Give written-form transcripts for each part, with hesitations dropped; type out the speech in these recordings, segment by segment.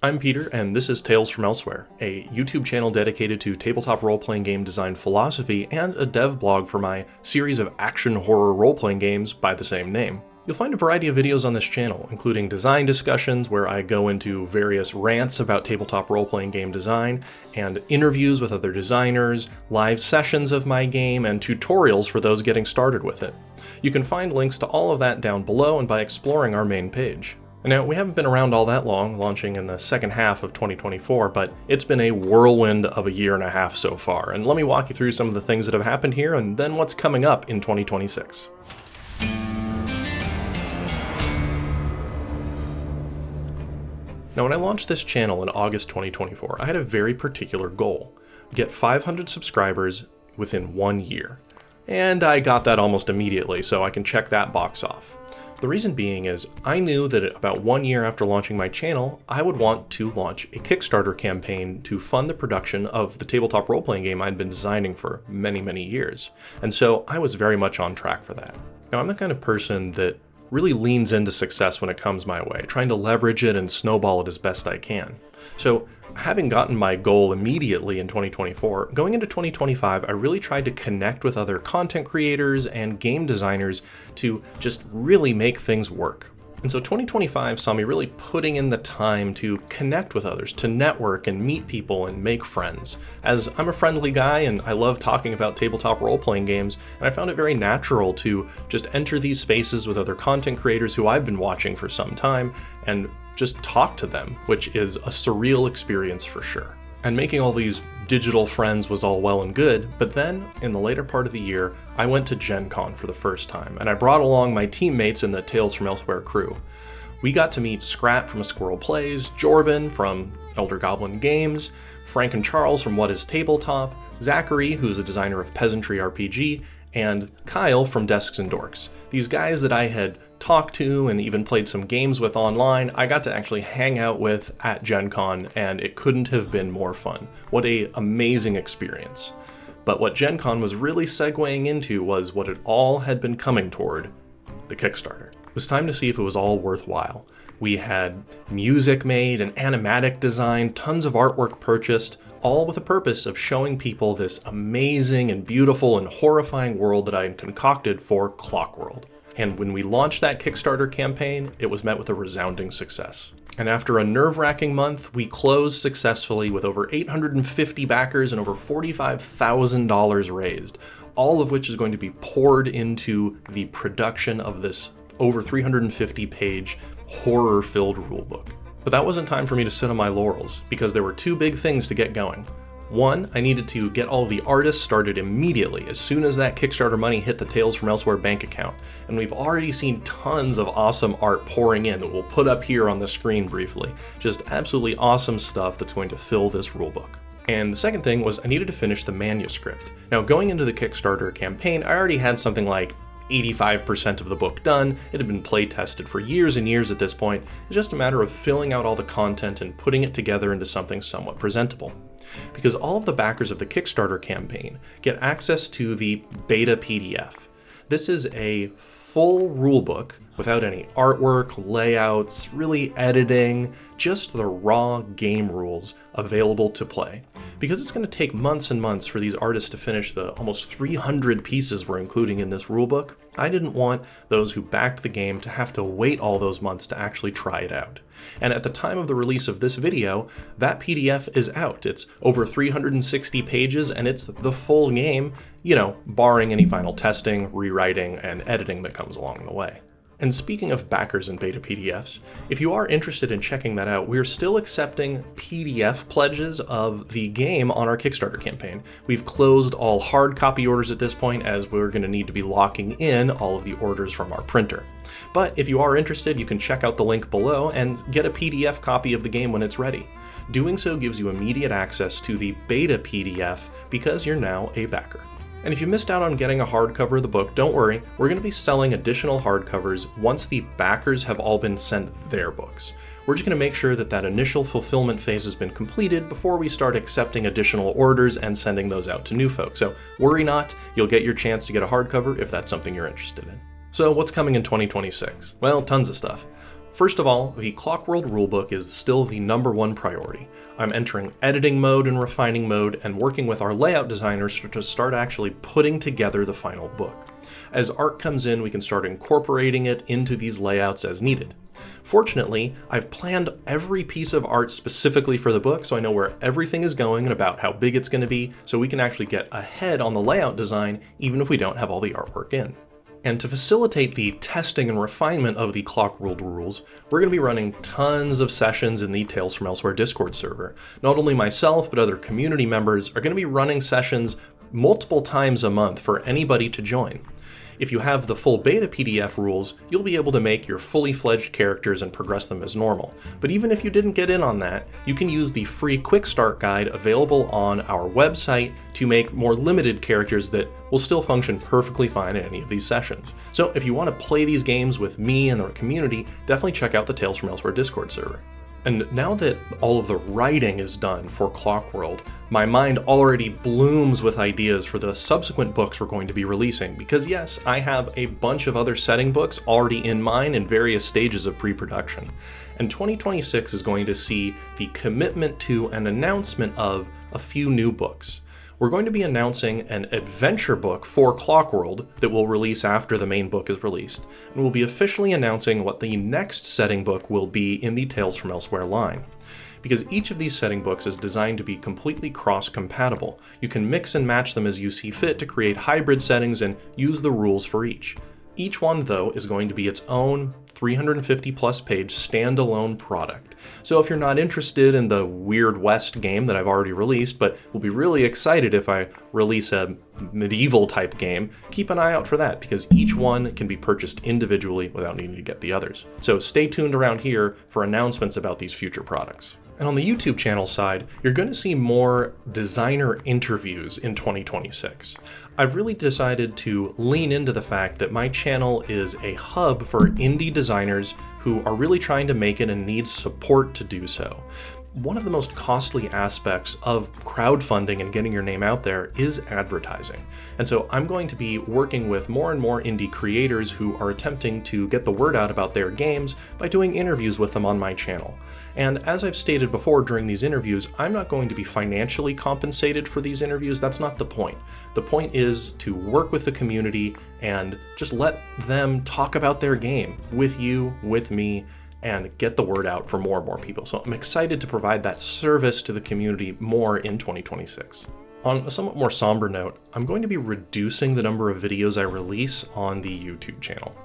I'm Peter, and this is Tales from Elsewhere, a YouTube channel dedicated to tabletop role-playing game design philosophy and a dev blog for my series of action horror role-playing games by the same name. You'll find a variety of videos on this channel, including design discussions where I go into various rants about tabletop role-playing game design, and interviews with other designers, live sessions of my game, and tutorials for those getting started with it. You can find links to all of that down below and by exploring our main page. Now, we haven't been around all that long, launching in the second half of 2024, but it's been a whirlwind of a year and a half so far, and let me walk you through some of the things that have happened here and then what's coming up in 2026. Now, when I launched this channel in August 2024, I had a very particular goal: get 500 subscribers within 1 year. And I got that almost immediately, so I can check that box off. The reason being is I knew that about 1 year after launching my channel, I would want to launch a Kickstarter campaign to fund the production of the tabletop role-playing game I'd been designing for many, many years. And so I was very much on track for that. Now, I'm the kind of person that really leans into success when it comes my way, trying to leverage it and snowball it as best I can. So, having gotten my goal immediately in 2024, going into 2025, I really tried to connect with other content creators and game designers to just really make things work. And so 2025 saw me really putting in the time to connect with others, to network and meet people and make friends. As I'm a friendly guy and I love talking about tabletop role-playing games, and I found it very natural to just enter these spaces with other content creators who I've been watching for some time and just talk to them, which is a surreal experience for sure. And making all these digital friends was all well and good, but then, in the later part of the year, I went to Gen Con for the first time, and I brought along my teammates in the Tales from Elsewhere crew. We got to meet Scrat from A Squirrel Plays, Jorben from Elder Goblin Games, Frank and Charles from What is Tabletop, Zachary, who's a designer of Peasantry RPG, and Kyle from Desks and Dorks. These guys that I had talked to and even played some games with online, I got to actually hang out with at Gen Con, and it couldn't have been more fun. What an amazing experience. But what Gen Con was really segueing into was what it all had been coming toward: the Kickstarter. It was time to see if it was all worthwhile. We had music made, an animatic design, tons of artwork purchased, all with the purpose of showing people this amazing and beautiful and horrifying world that I had concocted for Clockworld. And when we launched that Kickstarter campaign, it was met with a resounding success. And after a nerve-wracking month, we closed successfully with over 850 backers and over $45,000 raised, all of which is going to be poured into the production of this over 350-page horror-filled rulebook. But that wasn't time for me to sit on my laurels, because there were two big things to get going. One, I needed to get all the artists started immediately as soon as that Kickstarter money hit the Tales from Elsewhere bank account, and we've already seen tons of awesome art pouring in that we'll put up here on the screen briefly. Just absolutely awesome stuff that's going to fill this rulebook. And the second thing was I needed to finish the manuscript. Now, going into the Kickstarter campaign, I already had something like 85% of the book done. It had been play tested for years and years at this point. It's just a matter of filling out all the content and putting it together into something somewhat presentable. Because all of the backers of the Kickstarter campaign get access to the beta PDF. This is a full rulebook without any artwork, layouts, really editing, just the raw game rules available to play. Because it's going to take months and months for these artists to finish the almost 300 pieces we're including in this rulebook, I didn't want those who backed the game to have to wait all those months to actually try it out. And at the time of the release of this video, that PDF is out. It's over 360 pages, and it's the full game, barring any final testing, rewriting, and editing that comes along the way. And speaking of backers and beta PDFs, if you are interested in checking that out, we're still accepting PDF pledges of the game on our Kickstarter campaign. We've closed all hard copy orders at this point, as we're going to need to be locking in all of the orders from our printer. But if you are interested, you can check out the link below and get a PDF copy of the game when it's ready. Doing so gives you immediate access to the beta PDF because you're now a backer. And if you missed out on getting a hardcover of the book, don't worry, we're going to be selling additional hardcovers once the backers have all been sent their books. We're just going to make sure that that initial fulfillment phase has been completed before we start accepting additional orders and sending those out to new folks. So worry not, you'll get your chance to get a hardcover if that's something you're interested in. So what's coming in 2026? Well, tons of stuff. First of all, the Clockworld rulebook is still the #1 priority. I'm entering editing mode and refining mode and working with our layout designers to start actually putting together the final book. As art comes in, we can start incorporating it into these layouts as needed. Fortunately, I've planned every piece of art specifically for the book, so I know where everything is going and about how big it's going to be, so we can actually get ahead on the layout design even if we don't have all the artwork in. And to facilitate the testing and refinement of the Clockworld rules, we're going to be running tons of sessions in the Tales from Elsewhere Discord server. Not only myself, but other community members are going to be running sessions multiple times a month for anybody to join. If you have the full beta PDF rules, you'll be able to make your fully fledged characters and progress them as normal. But even if you didn't get in on that, you can use the free quick start guide available on our website to make more limited characters that will still function perfectly fine in any of these sessions. So if you want to play these games with me and the community, definitely check out the Tales from Elsewhere Discord server. And now that all of the writing is done for Clockworld, my mind already blooms with ideas for the subsequent books we're going to be releasing, because yes, I have a bunch of other setting books already in mind in various stages of pre-production. And 2026 is going to see the commitment to and announcement of a few new books. We're going to be announcing an adventure book for Clockworld that will release after the main book is released, and we'll be officially announcing what the next setting book will be in the Tales from Elsewhere line. Because each of these setting books is designed to be completely cross-compatible. You can mix and match them as you see fit to create hybrid settings and use the rules for each. Each one, though, is going to be its own 350 plus page standalone product. So if you're not interested in the Weird West game that I've already released, but will be really excited if I release a medieval type game, keep an eye out for that, because each one can be purchased individually without needing to get the others. So stay tuned around here for announcements about these future products. And on the YouTube channel side, you're going to see more designer interviews in 2026. I've really decided to lean into the fact that my channel is a hub for indie designers who are really trying to make it and need support to do so. One of the most costly aspects of crowdfunding and getting your name out there is advertising. And so I'm going to be working with more and more indie creators who are attempting to get the word out about their games by doing interviews with them on my channel. And as I've stated before during these interviews, I'm not going to be financially compensated for these interviews. That's not the point. The point is to work with the community and just let them talk about their game with you, with me, and get the word out for more and more people. So I'm excited to provide that service to the community more in 2026. On a somewhat more somber note, I'm going to be reducing the number of videos I release on the YouTube channel.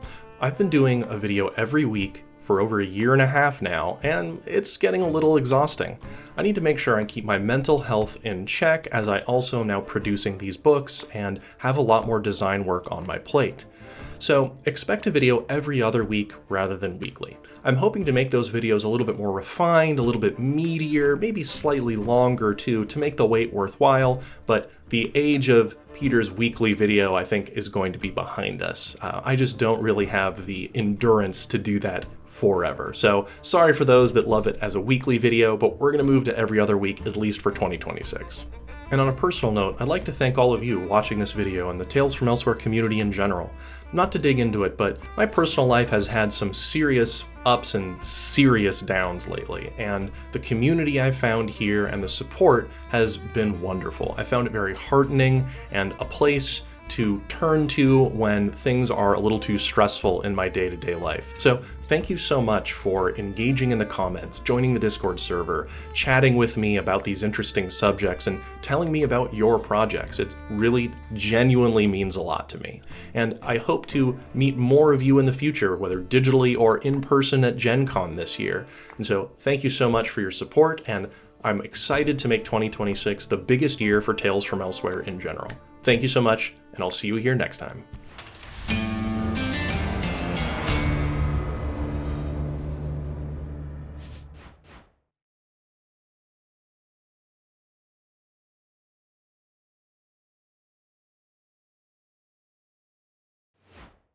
I've been doing a video every week for over a year and a half now, and it's getting a little exhausting. I need to make sure I keep my mental health in check as I also now producing these books and have a lot more design work on my plate. So expect a video every other week rather than weekly. I'm hoping to make those videos a little bit more refined, a little bit meatier, maybe slightly longer too, to make the wait worthwhile, but the age of Peter's weekly video, I think, is going to be behind us. I just don't really have the endurance to do that forever. So sorry for those that love it as a weekly video, but we're going to move to every other week, at least for 2026. And on a personal note, I'd like to thank all of you watching this video and the Tales from Elsewhere community in general. Not to dig into it, but my personal life has had some serious ups and serious downs lately, and the community I've found here and the support has been wonderful. I found it very heartening and a place to turn to when things are a little too stressful in my day-to-day life. So thank you so much for engaging in the comments, joining the Discord server, chatting with me about these interesting subjects, and telling me about your projects. It really genuinely means a lot to me. And I hope to meet more of you in the future, whether digitally or in person at Gen Con this year. And so thank you so much for your support, and I'm excited to make 2026 the biggest year for Tales from Elsewhere in general. Thank you so much, and I'll see you here next time.